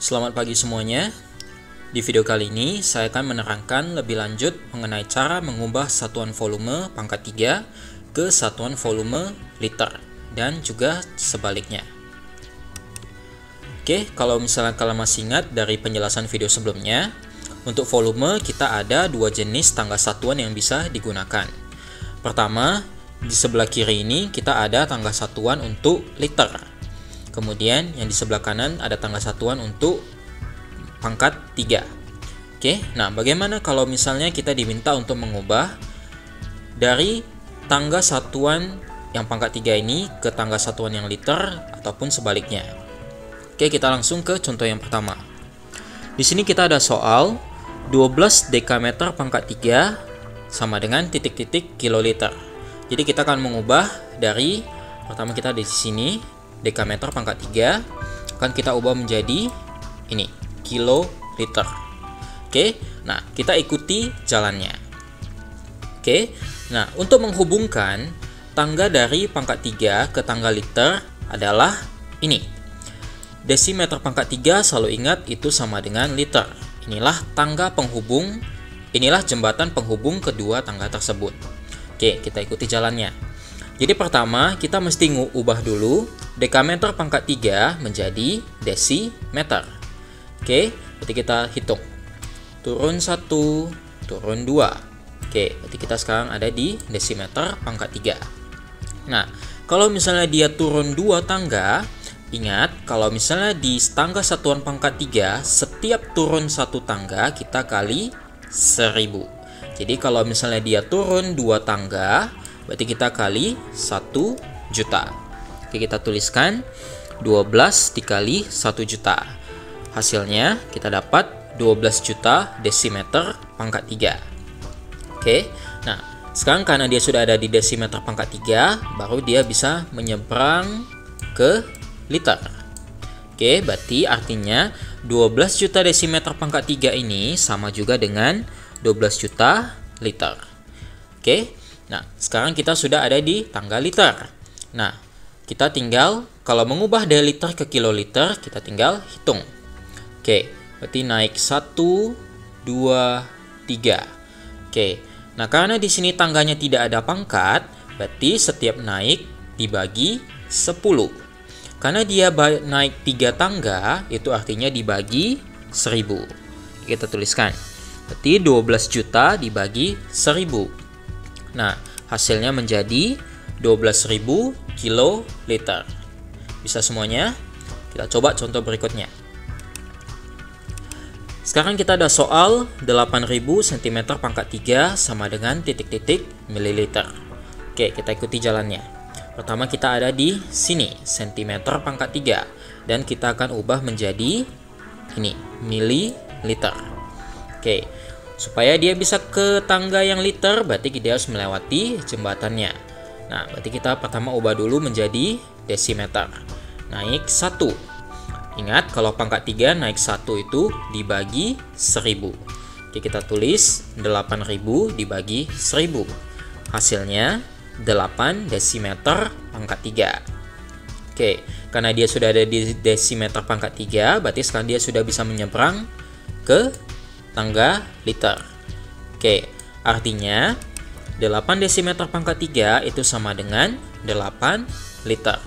Selamat pagi semuanya. Di video kali ini saya akan menerangkan lebih lanjut mengenai cara mengubah satuan volume pangkat 3 ke satuan volume liter dan juga sebaliknya. Oke, kalau misalnya kalian masih ingat dari penjelasan video sebelumnya, untuk volume kita ada dua jenis tangga satuan yang bisa digunakan. Pertama, di sebelah kiri ini kita ada tangga satuan untuk liter. Kemudian yang di sebelah kanan ada tangga satuan untuk pangkat 3. Oke, nah bagaimana kalau misalnya kita diminta untuk mengubah dari tangga satuan yang pangkat 3 ini ke tangga satuan yang liter ataupun sebaliknya. Oke, kita langsung ke contoh yang pertama. Di sini kita ada soal 12 dekameter pangkat 3 sama dengan titik-titik kiloliter. Jadi kita akan mengubah dari pertama kita di sini dekameter pangkat 3 akan kita ubah menjadi ini kiloliter. Oke, nah kita ikuti jalannya. Oke, nah untuk menghubungkan tangga dari pangkat 3 ke tangga liter adalah ini. Desimeter pangkat 3 selalu ingat itu sama dengan liter. Inilah tangga penghubung, inilah jembatan penghubung kedua tangga tersebut. Oke, kita ikuti jalannya. Jadi pertama kita mesti ubah dulu dekameter pangkat 3 menjadi desimeter. Oke, berarti kita hitung. Turun 1, turun 2. Oke, berarti kita sekarang ada di desimeter pangkat 3. Nah, kalau misalnya dia turun 2 tangga, ingat kalau misalnya di tangga satuan pangkat 3, setiap turun 1 tangga kita kali 1000. Jadi kalau misalnya dia turun 2 tangga, berarti kita kali 1 juta. Oke, kita tuliskan 12 dikali 1 juta. Hasilnya kita dapat 12 juta desimeter pangkat 3. Oke, nah sekarang karena dia sudah ada di desimeter pangkat 3, baru dia bisa menyeberang ke liter. Oke, berarti artinya 12 juta desimeter pangkat 3 ini sama juga dengan 12 juta liter. Oke, nah sekarang kita sudah ada di tangga liter. Nah, kita tinggal kalau mengubah dari liter ke kiloliter, kita tinggal hitung. Oke, berarti naik 1, 2, 3. Oke, nah karena di sini tangganya tidak ada pangkat, berarti setiap naik dibagi 10. Karena dia naik 3 tangga, itu artinya dibagi 1000. Kita tuliskan. Berarti 12 juta dibagi 1000. Nah, hasilnya menjadi 12.000 kiloliter. Bisa semuanya? Kita coba contoh berikutnya. Sekarang kita ada soal 8000 cm pangkat 3 sama dengan titik-titik mililiter. Oke, kita ikuti jalannya. Pertama kita ada di sini, cm pangkat 3. Dan kita akan ubah menjadi ini, mililiter. Oke, supaya dia bisa ke tangga yang liter, berarti dia harus melewati jembatannya. Nah, berarti kita pertama ubah dulu menjadi desimeter. Naik 1. Ingat, kalau pangkat 3 naik 1 itu dibagi 1000. Oke, kita tulis 8000 dibagi 1000. Hasilnya 8 desimeter pangkat 3. Oke, karena dia sudah ada di desimeter pangkat 3, berarti sekarang dia sudah bisa menyeberang ke tangga liter. Oke, artinya 8 desimeter pangkat 3 itu sama dengan 8 liter.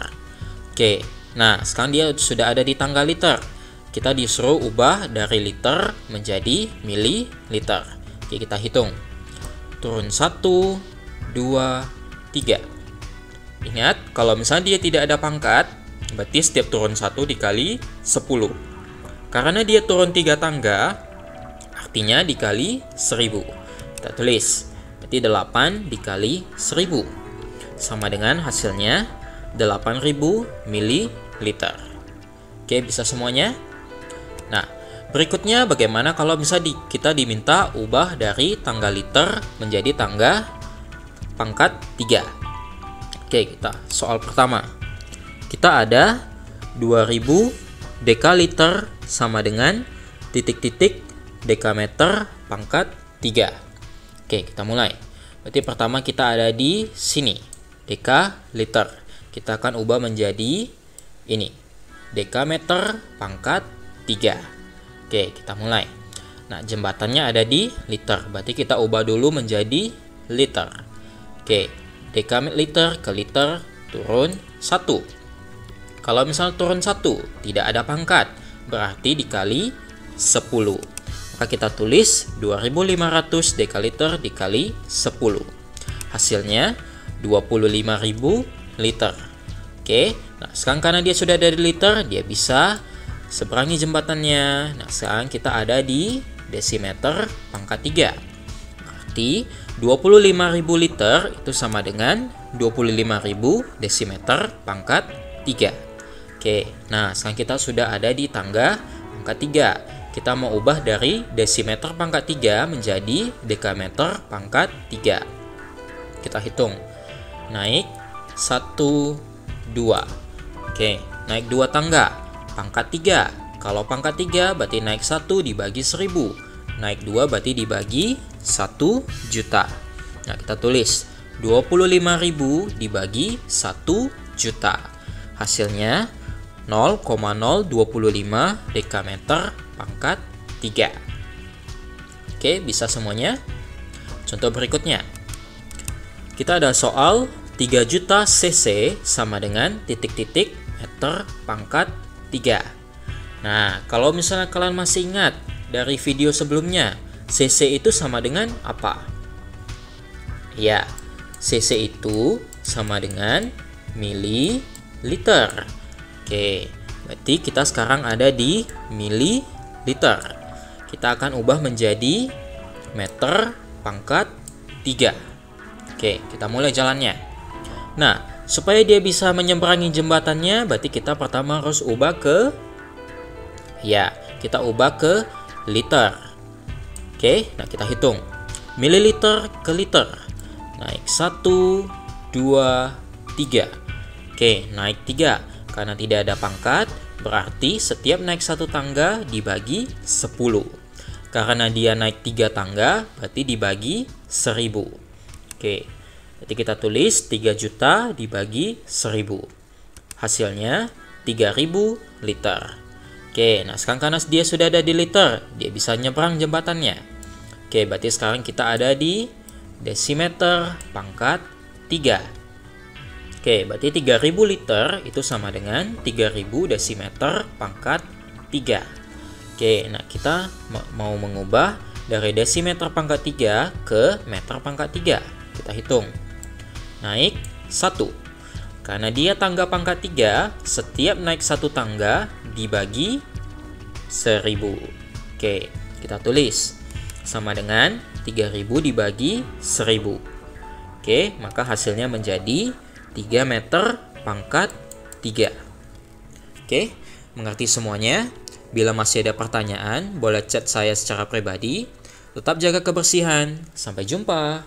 Oke, nah sekarang dia sudah ada di tangga liter. Kita disuruh ubah dari liter menjadi mililiter. Oke, kita hitung. Turun 1, 2, 3. Ingat, kalau misalnya dia tidak ada pangkat, berarti setiap turun 1 dikali 10. Karena dia turun 3 tangga, artinya dikali 1000. Kita tulis. Berarti 8 dikali 1000. Sama dengan hasilnya 8000 mililiter. Oke, bisa semuanya? Nah, berikutnya bagaimana kalau misalnya kita diminta ubah dari tangga liter menjadi tangga pangkat 3. Oke, kita soal pertama. Kita ada 2000 dekaliter sama dengan titik-titik dekameter pangkat 3. Oke, kita mulai. Berarti pertama kita ada di sini, dekaliter. Kita akan ubah menjadi ini, dekameter pangkat 3. Oke, kita mulai. Nah, jembatannya ada di liter, berarti kita ubah dulu menjadi liter. Oke, dekaliter ke liter turun 1. Kalau misal turun 1, tidak ada pangkat, berarti dikali 10. Maka kita tulis 2500 dekaliter dikali 10. Hasilnya 25.000 liter. Oke, nah sekarang karena dia sudah ada di liter, dia bisa seberangi jembatannya. Nah, sekarang kita ada di desimeter pangkat 3. Berarti 25.000 liter itu sama dengan 25.000 desimeter pangkat 3. Oke, nah sekarang kita sudah ada di tangga pangkat 3. Kita mau ubah dari desimeter pangkat 3 menjadi dekameter pangkat 3. Kita hitung. Naik 1, 2. Oke, naik 2 tangga. Pangkat 3. Kalau pangkat 3 berarti naik 1 dibagi 1000. Naik 2 berarti dibagi 1 juta. Nah, kita tulis 25.000 dibagi 1 juta. Hasilnya 0,025 dekameter pangkat 3. Oke, bisa semuanya? Contoh berikutnya. Kita ada soal 3 juta cc sama dengan titik-titik meter pangkat 3. Nah, kalau misalnya kalian masih ingat dari video sebelumnya, cc itu sama dengan apa? Ya, cc itu sama dengan mililiter. Oke, berarti kita sekarang ada di mililiter. Kita akan ubah menjadi meter pangkat 3. Oke, kita mulai jalannya. Nah, supaya dia bisa menyeberangi jembatannya, berarti kita pertama harus ubah ke kita ubah ke liter. Oke, nah kita hitung. Mililiter ke liter. Naik 1, 2, 3. Oke, naik 3. Karena tidak ada pangkat, berarti setiap naik 1 tangga dibagi 10. Karena dia naik 3 tangga, berarti dibagi 1000. Oke, jadi kita tulis 3 juta dibagi 1000. Hasilnya 3000 liter. Oke, nah sekarang karena dia sudah ada di liter, dia bisa nyebrang jembatannya. Oke, berarti sekarang kita ada di desimeter pangkat 3. Oke, berarti 3000 liter itu sama dengan 3000 desimeter pangkat 3. Oke, nah kita mau mengubah dari desimeter pangkat 3 ke meter pangkat 3. Kita hitung. Naik 1. Karena dia tangga pangkat 3, setiap naik 1 tangga dibagi 1000. Oke, kita tulis. Sama dengan 3000 dibagi 1000. Oke, maka hasilnya menjadi 3 meter pangkat 3. Oke, mengerti semuanya? Bila masih ada pertanyaan, boleh chat saya secara pribadi. Tetap jaga kebersihan. Sampai jumpa.